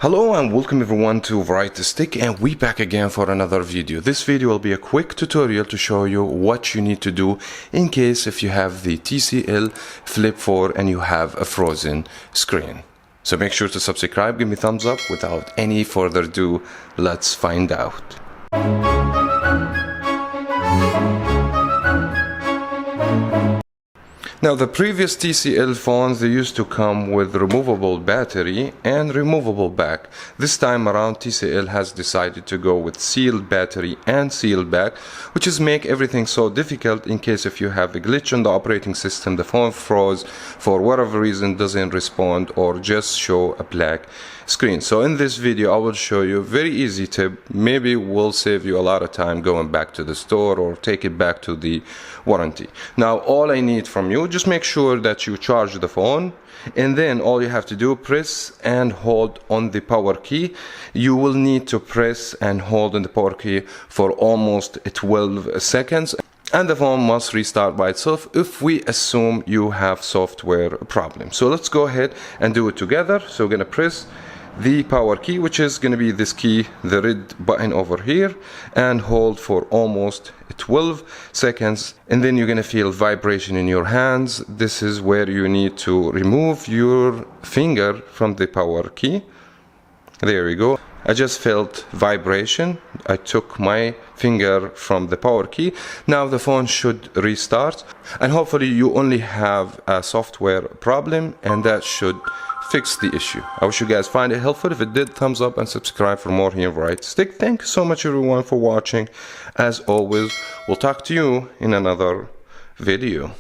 Hello and welcome everyone to Variety Stick, and we back again for another video. This video will be a quick tutorial to show you what you need to do in case if you have the TCL Flip 4 and you have a frozen screen. So make sure to subscribe, give me thumbs up. Without any further ado, let's find out. Now, the previous TCL phones, they used to come with removable battery and removable back. This time around, TCL has decided to go with sealed battery and sealed back, which is make everything so difficult in case if you have a glitch on the operating system, the phone froze for whatever reason, doesn't respond, or just show a black screen. So in this video, I will show you a very easy tip. Maybe will save you a lot of time going back to the store or take it back to the warranty. Now, all I need from you, just make sure that you charge the phone, and then all you have to do, press and hold on the power key. You will need to press and hold on the power key for almost 12 seconds, and the phone must restart by itself if we assume you have software problem. So let's go ahead and do it together. So we're gonna press the power key, which is going to be this key, the red button over here, and hold for almost 12 seconds, and then you're going to feel vibration in your hands. This is where you need to remove your finger from the power key. There we go. I just felt vibration. I took my finger from the power key. Now the phone should restart, and hopefully you only have a software problem, and that should fix the issue. I wish you guys find it helpful. If it did, thumbs up and subscribe for more here on Variety Stick. Thank you so much everyone for watching. As always, we'll talk to you in another video.